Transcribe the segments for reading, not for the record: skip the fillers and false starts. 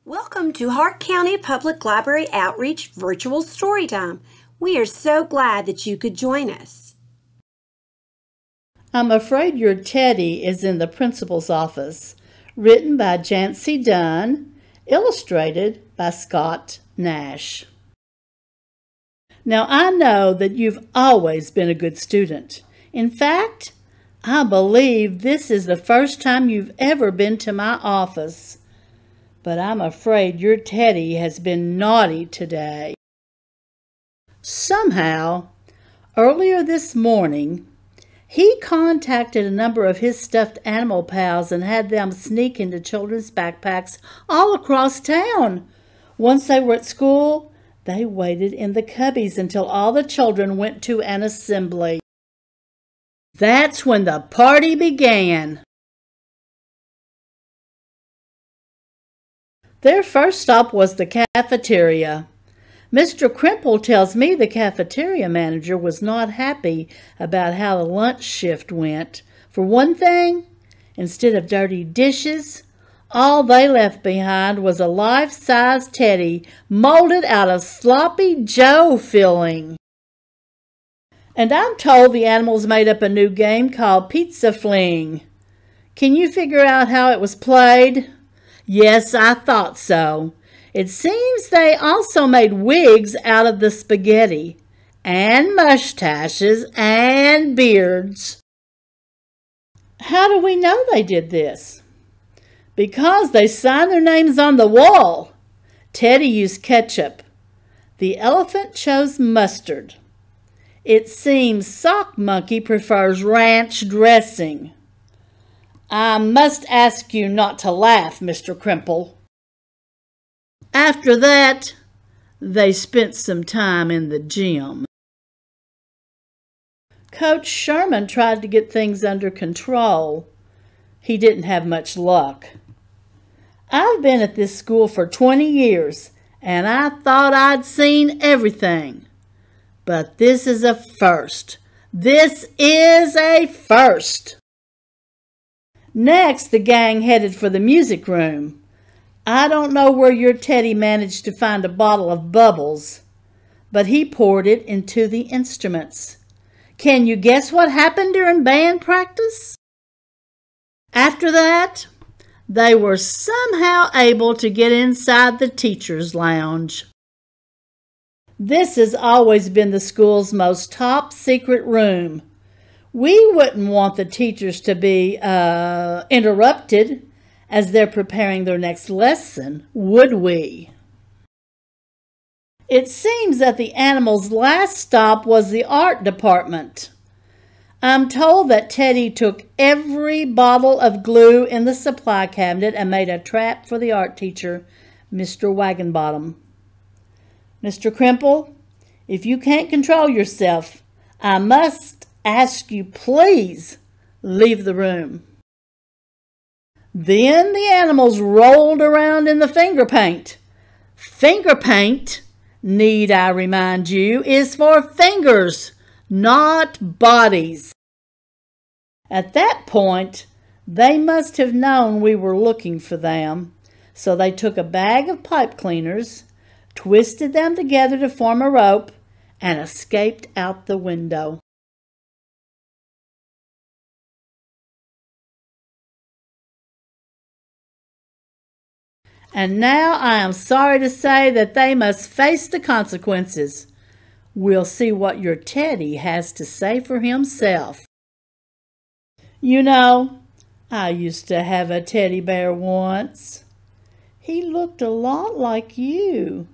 Welcome to Hart County Public Library Outreach Virtual Storytime. We are so glad that you could join us. I'm Afraid Your Teddy is in the Principal's Office, written by Jancee Dunn, illustrated by Nash. Now, I know that you've always been a good student. In fact, I believe this is the first time you've ever been to my office. But I'm afraid your Teddy has been naughty today. Somehow, earlier this morning, he contacted a number of his stuffed animal pals and had them sneak into children's backpacks all across town. Once they were at school, they waited in the cubbies until all the children went to an assembly. That's when the party began. Their first stop was the cafeteria. Mr. Crimple tells me the cafeteria manager was not happy about how the lunch shift went. For one thing, instead of dirty dishes, all they left behind was a life-size Teddy molded out of sloppy Joe filling. And I'm told the animals made up a new game called Pizza Fling. Can you figure out how it was played? Yes, I thought so. It seems they also made wigs out of the spaghetti, and mustaches, and beards. How do we know they did this? Because they signed their names on the wall. Teddy used ketchup. The elephant chose mustard. It seems Sock Monkey prefers ranch dressing. I must ask you not to laugh, Mr. Crimple. After that, they spent some time in the gym. Coach Sherman tried to get things under control. He didn't have much luck. I've been at this school for 20 years, and I thought I'd seen everything. But this is a first. This is a first. Next, the gang headed for the music room. I don't know where your Teddy managed to find a bottle of bubbles, but he poured it into the instruments. Can you guess what happened during band practice? After that, they were somehow able to get inside the teacher's lounge. This has always been the school's most top secret room. We wouldn't want the teachers to be interrupted as they're preparing their next lesson, would we? It seems that the animals' last stop was the art department. I'm told that Teddy took every bottle of glue in the supply cabinet and made a trap for the art teacher, Mr. Wagonbottom. Mr. Crimple, if you can't control yourself, I must ask you, please leave the room. Then the animals rolled around in the finger paint. Finger paint, need I remind you, is for fingers, not bodies. At that point, they must have known we were looking for them, so they took a bag of pipe cleaners, twisted them together to form a rope, and escaped out the window. And now I am sorry to say that they must face the consequences. We'll see what your Teddy has to say for himself. You know, I used to have a teddy bear once. He looked a lot like you.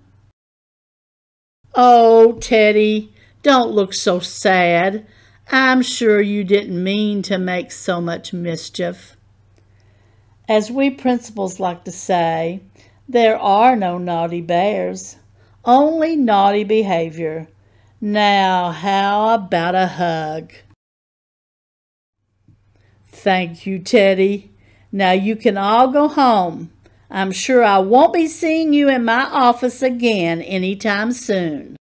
Oh, Teddy, don't look so sad. I'm sure you didn't mean to make so much mischief. As we principals like to say, there are no naughty bears, only naughty behavior. Now, how about a hug? Thank you, Teddy. Now you can all go home. I'm sure I won't be seeing you in my office again anytime soon.